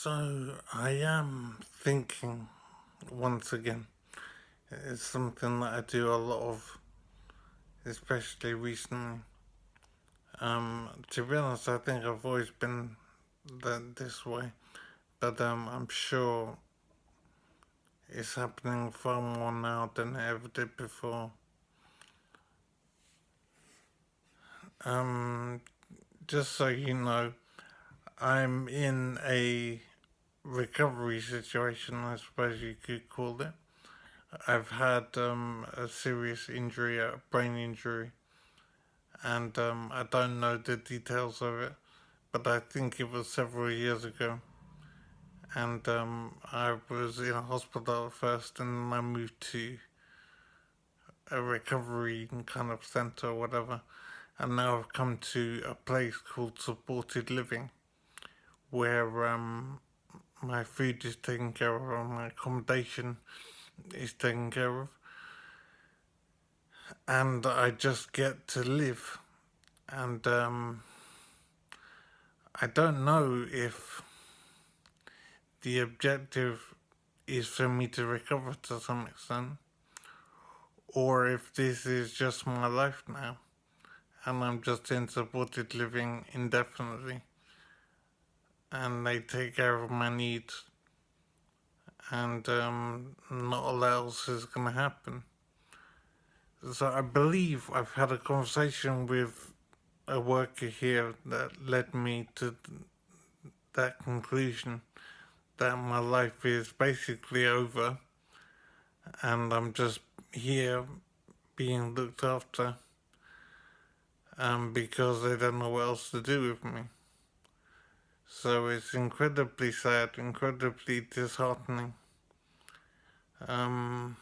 So I am thinking once again. It's something that I do a lot of, especially recently. To be honest, I think I've always been this way, but I'm sure it's happening far more now than it ever did before. Um, just so you know, I'm in a recovery situation, I suppose you could call it. I've had a serious injury, a brain injury, and I don't know the details of it, but I think it was several years ago. And I was in a hospital at first, and then I moved to a recovery kind of center or whatever. And now I've come to a place called supported living, where my food is taken care of, and my accommodation is taken care of, and I just get to live. And I don't know if the objective is for me to recover to some extent, or if this is just my life now, and I'm just in supported living indefinitely, and they take care of my needs, and not a lot else is going to happen. So I believe I've had a conversation with a worker here that led me to that conclusion that my life is basically over and I'm just here being looked after because they don't know what else to do with me. So it's incredibly sad, incredibly disheartening. Um,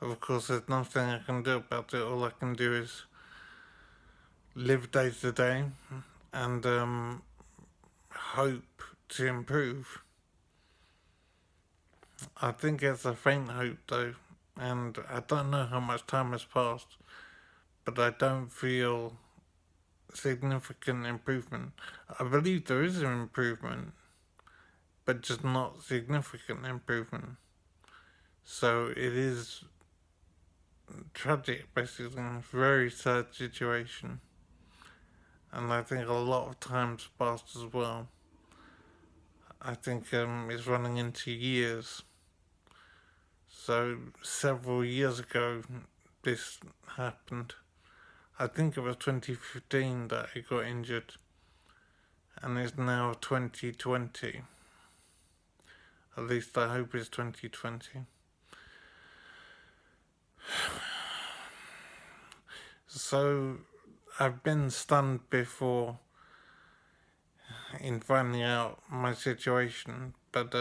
of course, there's nothing I can do about it. All I can do is live day to day and hope to improve. I think it's a faint hope though, and I don't know how much time has passed, but I don't feel significant improvement. I believe there is an improvement, but just not significant improvement. So it is tragic, basically, a very sad situation. And I think a lot of time's passed as well. I think it's running into years. So several years ago, this happened. I think it was 2015 that I got injured, and it's now 2020. At least I hope it's 2020. So I've been stunned before in finding out my situation, but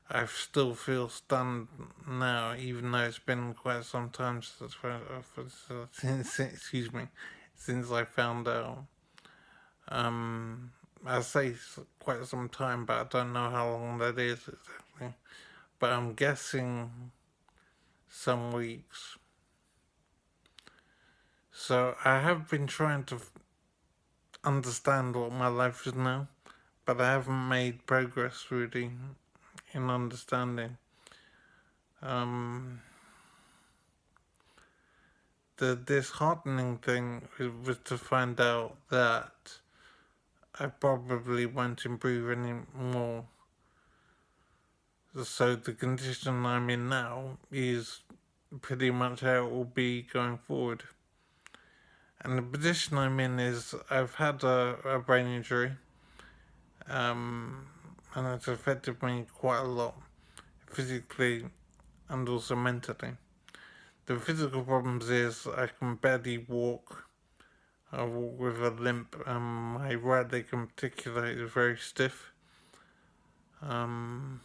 I still feel stunned now, even though it's been quite some time since excuse me, since I found out. I say quite some time, but I don't know how long that is exactly. But I'm guessing some weeks. So I have been trying to understand what my life is now, but I haven't made progress really in understanding. Um, the disheartening thing was to find out that I probably won't improve anymore. So the condition I'm in now is pretty much how it will be going forward. And the position I'm in is I've had a brain injury, and it's affected me quite a lot, physically and also mentally. The physical problems is I can barely walk. I walk with a limp. My right leg in particular is very stiff. My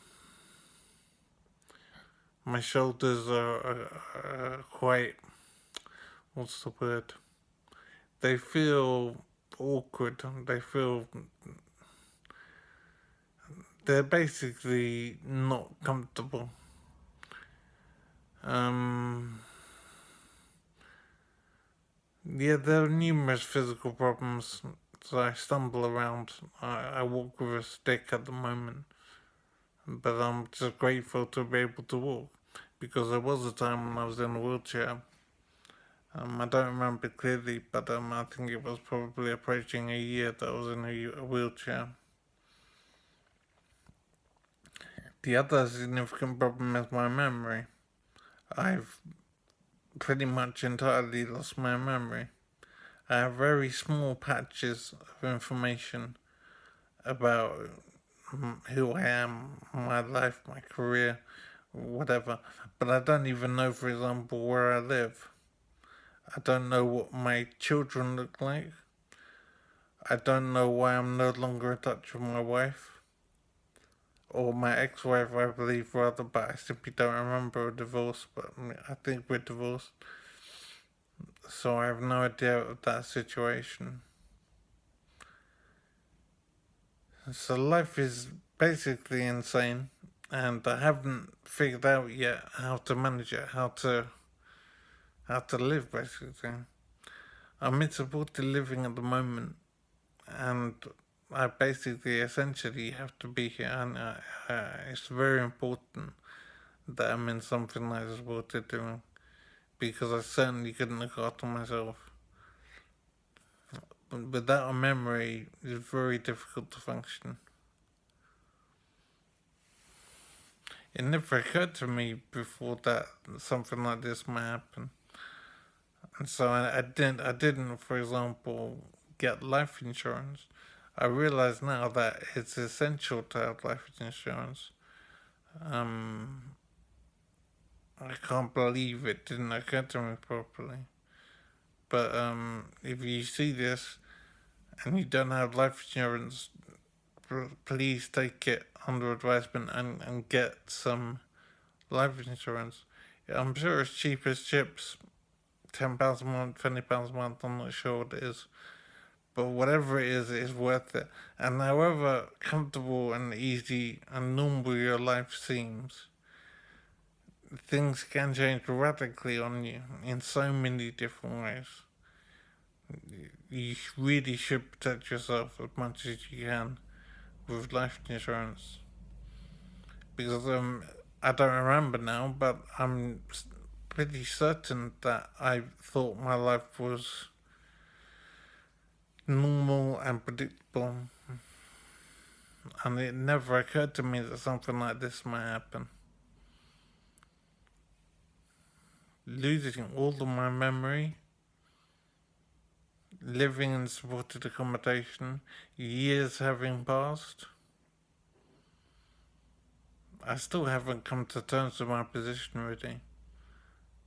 shoulders are quite, what's the word? They feel awkward. They're basically not comfortable. Yeah, there are numerous physical problems So I stumble around. I walk with a stick at the moment, but I'm just grateful to be able to walk because there was a time when I was in a wheelchair. I don't remember clearly, but I think it was probably approaching a year that I was in a wheelchair. The other significant problem is my memory. I've pretty much entirely lost my memory. I have very small patches of information about who I am, my life, my career, whatever. But I don't even know, for example, where I live. I don't know what my children look like. I don't know why I'm no longer in touch with my wife. Or my ex-wife, I believe, rather, but I simply don't remember a divorce, but I think we're divorced. So I have no idea of that situation. So life is basically insane, and I haven't figured out yet how to manage it, how to live basically. I'm in supported living at the moment, and I basically essentially have to be here, and it's very important that I'm in something like supported living because I certainly couldn't look after myself. But without a memory, it's very difficult to function. It never occurred to me before that something like this might happen. And so I didn't, for example, get life insurance. I realize now that it's essential to have life insurance. I can't believe it didn't occur to me properly. But if you see this and you don't have life insurance, please take it under advisement and get some life insurance. I'm sure it's cheap as chips, £10 a month, £20 a month, I'm not sure what it is. But whatever it is worth it. And however comfortable and easy and normal your life seems, things can change radically on you in so many different ways. You really should protect yourself as much as you can with life insurance. Because I don't remember now, but I'm pretty certain that I thought my life was normal and predictable, and it never occurred to me that something like this might happen. Losing all of my memory, living in supported accommodation, years having passed. I still haven't come to terms with my position really,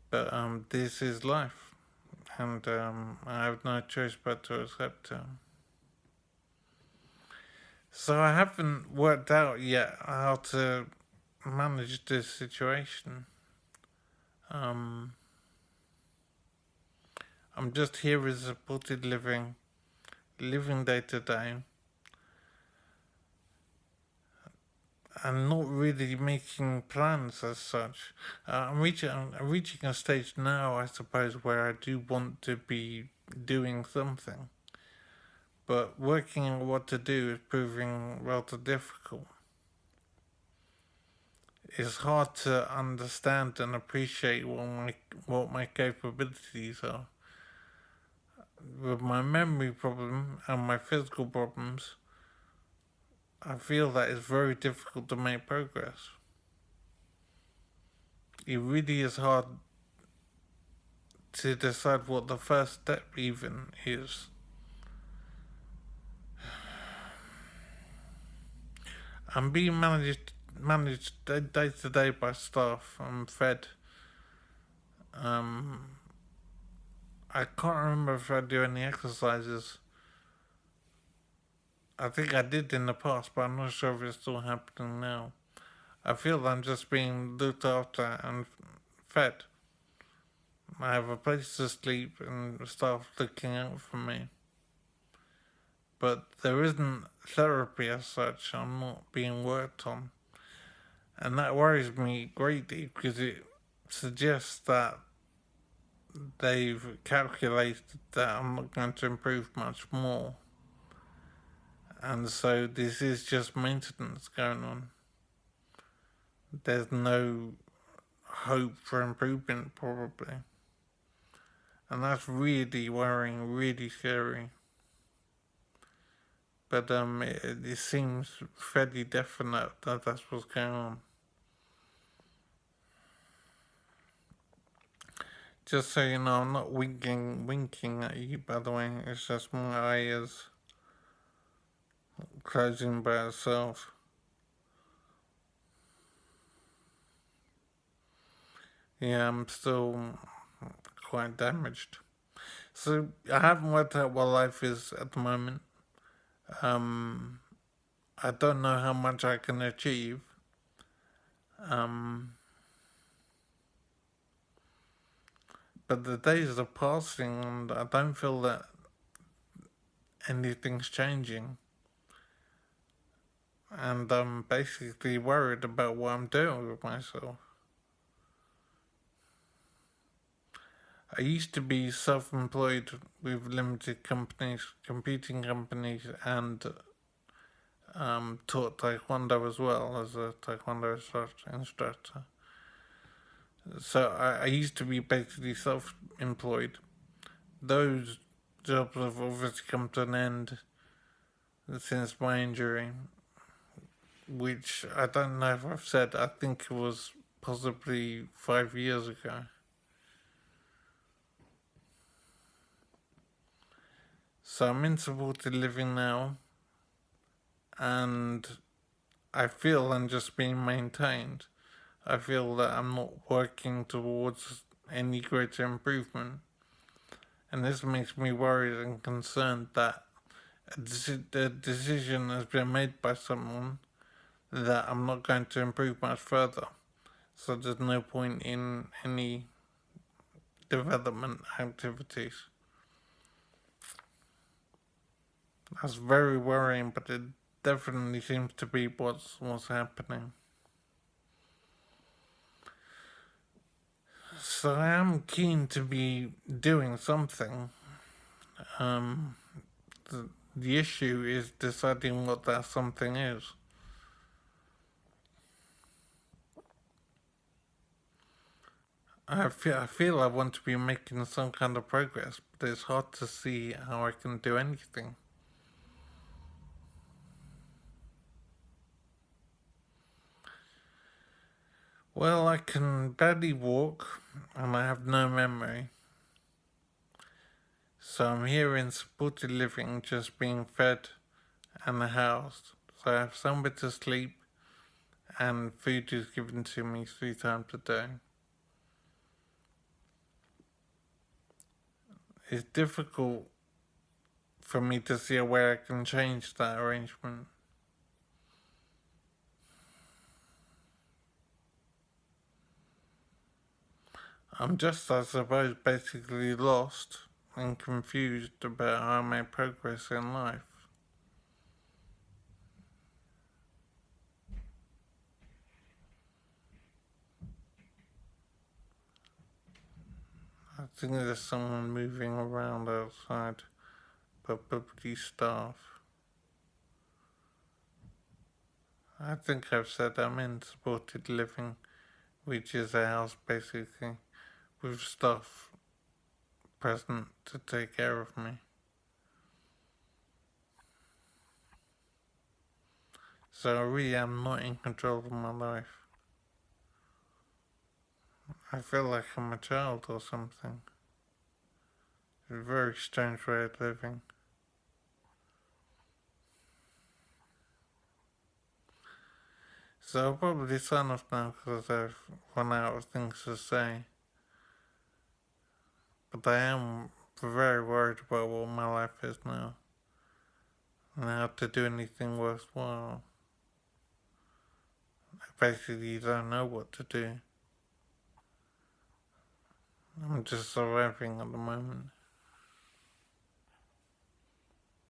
but this is life, and I have no choice but to accept it. So I haven't worked out yet how to manage this situation. I'm just here as supported living day to day, and not really making plans as such. I'm reaching a stage now, I suppose, where I do want to be doing something, but working out what to do is proving rather difficult. It's hard to understand and appreciate what my capabilities are. With my memory problem and my physical problems, I feel that it's very difficult to make progress. It really is hard to decide what the first step even is. I'm being managed day to day by staff. I'm fed. I can't remember if I do any exercises. I think I did in the past, but I'm not sure if it's still happening now. I feel I'm just being looked after and fed. I have a place to sleep and staff looking out for me. But there isn't therapy as such. I'm not being worked on. And that worries me greatly because it suggests that they've calculated that I'm not going to improve much more. And so this is just maintenance going on. There's no hope for improvement, probably. And that's really worrying, really scary. But it seems fairly definite that that's what's going on. Just so you know, I'm not winking at you, by the way. It's just my eyes closing by itself. Yeah, I'm still quite damaged. So I haven't worked out what life is at the moment. Um, I don't know how much I can achieve. Um, but the days are passing and I don't feel that anything's changing. And I'm basically worried about what I'm doing with myself. I used to be self-employed with limited companies, competing companies, and taught Taekwondo as well as a Taekwondo instructor. So I used to be basically self-employed. Those jobs have obviously come to an end since my injury, which I don't know if I've said. I think it was possibly 5 years ago. So I'm in supported living now, and I feel I'm just being maintained. I feel that I'm not working towards any greater improvement. And this makes me worried and concerned that a decision has been made by someone that I'm not going to improve much further. So there's no point in any development activities. That's very worrying, but it definitely seems to be what's happening. So I am keen to be doing something. Um, the issue is deciding what that something is. I feel I want to be making some kind of progress, but it's hard to see how I can do anything. Well, I can barely walk, and I have no memory. So I'm here in supported living, just being fed and housed. So I have somewhere to sleep, and food is given to me 3 times a day. It's difficult for me to see a way I can change that arrangement. I'm just, I suppose, basically lost and confused about how I make progress in life. I think there's someone moving around outside, probably staff. I think I've said I'm in supported living, which is a house basically with staff present to take care of me. So I really am not in control of my life. I feel like I'm a child or something. It's a very strange way of living. So I'll probably sign off now because I've run out of things to say. But I am very worried about what my life is now and how to do anything worthwhile. I basically don't know what to do. I'm just surviving at the moment.